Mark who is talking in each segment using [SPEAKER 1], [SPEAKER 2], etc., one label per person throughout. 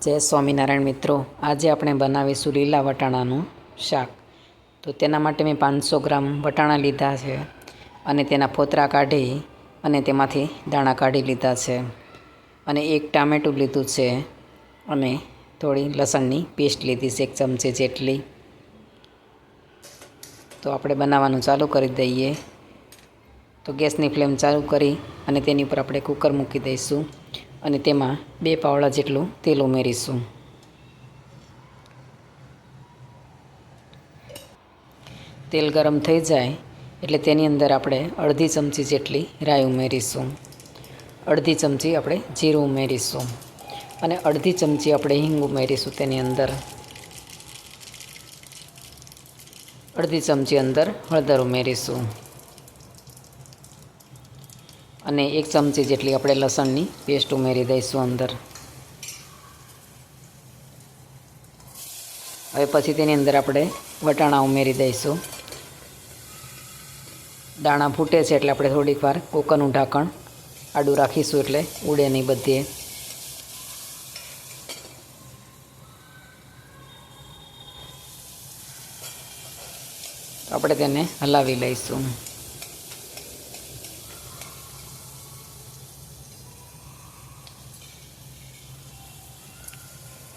[SPEAKER 1] જય સ્વામિનારાયણ મિત્રો, આજે આપણે બનાવીશું લીલા વટાણાનું શાક. તો તેના માટે મેં 500 ગ્રામ વટાણા લીધા છે અને તેના ફોતરા કાઢી અને તેમાંથી દાણા કાઢી લીધા છે અને એક ટામેટું લીધું છે અને થોડી લસણની પેસ્ટ લીધી છે 1 ચમચી જેટલી. તો આપણે બનાવવાનું ચાલુ કરી દઈએ. તો ગેસની ફ્લેમ ચાલુ કરી અને તેની ઉપર આપણે કુકર મૂકી દઈશું અને તેમાં 2 પાવડા જેટલું તેલ ઉમેરીશું. તેલ ગરમ થઈ જાય એટલે તેની અંદર આપણે અડધી ચમચી જેટલી રાઈ ઉમેરીશું, અડધી ચમચી આપણે જીરું ઉમેરીશું અને અડધી ચમચી આપણે હિંગ ઉમેરીશું. તેની અંદર અડધી ચમચી અંદર હળદર ઉમેરીશું અને 1 ચમચી જેટલી આપણે લસણની પેસ્ટ ઉમેરી દઈશું અંદર. હવે પછી તેની અંદર આપણે વટાણા ઉમેરી દઈશું. દાણા ફૂટે છે એટલે આપણે થોડીક વાર કુકરનું ઢાંકણ આડું રાખીશું એટલે ઉડે નહીં બધે. આપણે તેને હલાવી લઈશું.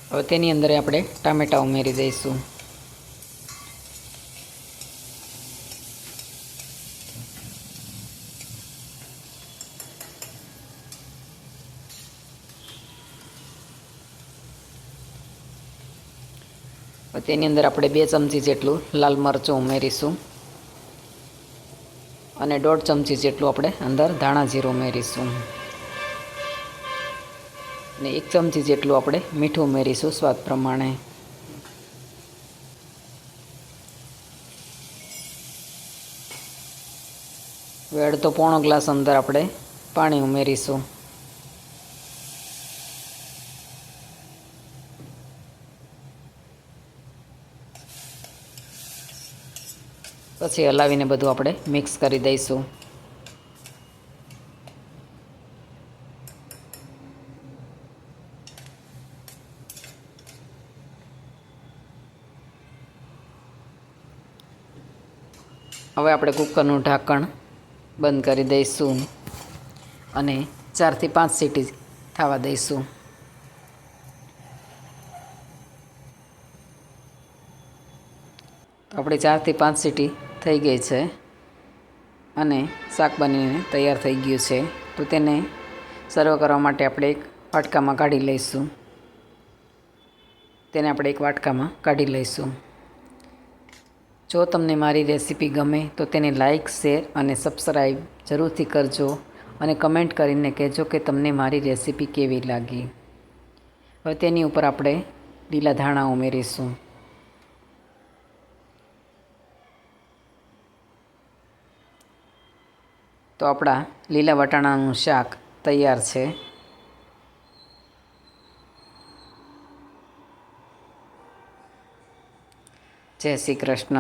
[SPEAKER 1] હવે તેની અંદર આપણે ટામેટાં ઉમેરી દઈશું. હવે તેની અંદર આપણે 2 ચમચી જેટલું લાલ મરચું ઉમેરીશું અને 1.5 ચમચી જેટલું આપણે અંદર ધાણા જીરું ઉમેરીશું અને 1 ચમચી જેટલું આપણે મીઠું ઉમેરીશું સ્વાદ પ્રમાણે. હવે અડધો પોણો ગ્લાસ અંદર આપણે પાણી ઉમેરીશું. પછી હલાવીને બધું આપણે મિક્સ કરી દઈશું. હવે આપણે કુકરનું ઢાંકણ બંધ કરી દઈશું અને 4 થી 5 સીટી થવા દઈશું. તો આપણે 4 થી 5 સીટી થઈ ગઈ છે અને શાક બનીને તૈયાર થઈ ગયું છે. તો તેને સર્વ કરવા માટે આપણે એક વાટકામાં કાઢી લઈશું. તેને આપણે એક વાટકામાં કાઢી લઈશું. જો તમને મારી રેસીપી ગમે તો તેને લાઈક, શેર અને સબસ્ક્રાઈબ જરૂરથી કરજો અને કમેન્ટ કરીને કહેજો કે તમને મારી રેસીપી કેવી લાગી. હવે તેની ઉપર આપણે લીલા ધાણા ઉમેરીશું. તો આપણા લીલા વટાણાનું શાક તૈયાર છે. જય શ્રી કૃષ્ણ.